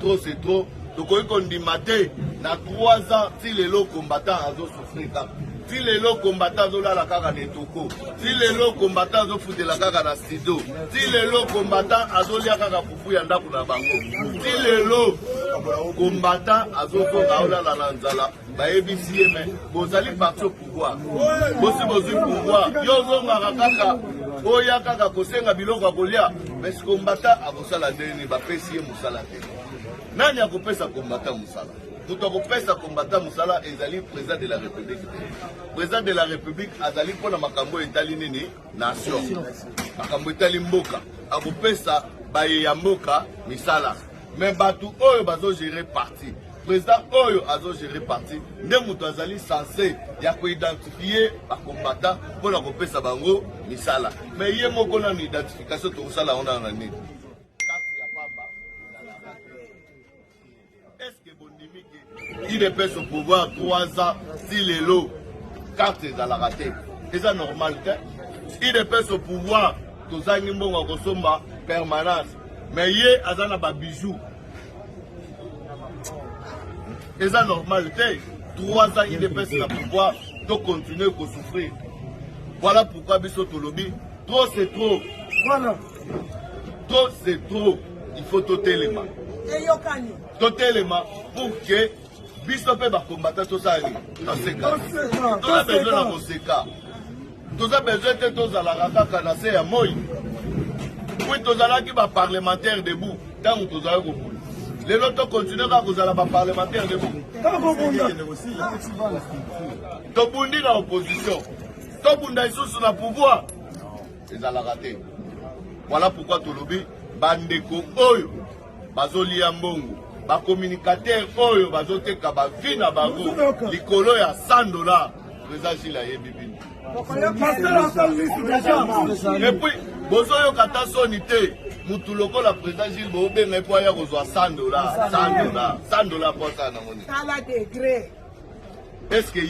trop c'est trop. Donc on dit maté na 3 ans si les lots combattants azo souffrir kaka. Si les lots combattants azo la kaka de toko. Si les lots combattants azo foutre la kaka na studio. Si les lots combattants azo lia kaka fufu ya ndaku na bango. Si les lots combattants azo ko la nzala ba ebisi mais bozali parti au pouvoir. Bosi bosi pouvoir. Yo zo ngaka kaka oya kaka kosenga biloko akolia mais combattant akosala ndeni ba pesi musala te. Nani akopesa combattant musala? Tout akopesa combattant musala ezali président de la République. Président de la République azali pona makambo etali nini nation. Makambo etali mboka. Akopesa baye ya mboka misala. Mais batu oyo bazo gérer parti. Président oyo azo gérer parti. Nde mutu azali censé ya ko identifier ba combattant pona kopesa bango misala. Mais ye moko na identification to musala ona na nini? Est-ce que Bondimiki, il est pèse au pouvoir 3 ans si les lots, carte dans la raté? C'est ça normal, il est pèse au pouvoir, tous les gens qui sont en permanence. Mais il y a des bijoux. C'est ça normal, 3 ans il est pèse au pouvoir, de continuer à souffrir. Voilà pourquoi Bissot Tolobi, trop c'est trop. Voilà. Trop c'est trop. Il faut toter les mains. Totalement pour que biso pe ba combattant tout ça dans ces cas. Tout a besoin de ces cas. Tout a besoin de tous à la kaka na se ya moi. Oui tous à qui ba parlementaire debout. Tant tous à ko. Les autres continuent à cause la parlementaire debout. To bundi na opposition. To bunda sous na pouvoir. Ils allaient rater. Voilà pourquoi tout lobby bandeko oyo bazoli ya mbongo. Ba communicateur oyo bazoteka ba vie na bango likolo ya $100 président Gilles Ayebibini. Et puis bozoyo kata sonité mutu lokola président Gilles bo benga po ya kozwa $100 $100 pour ça na moni. Est-ce que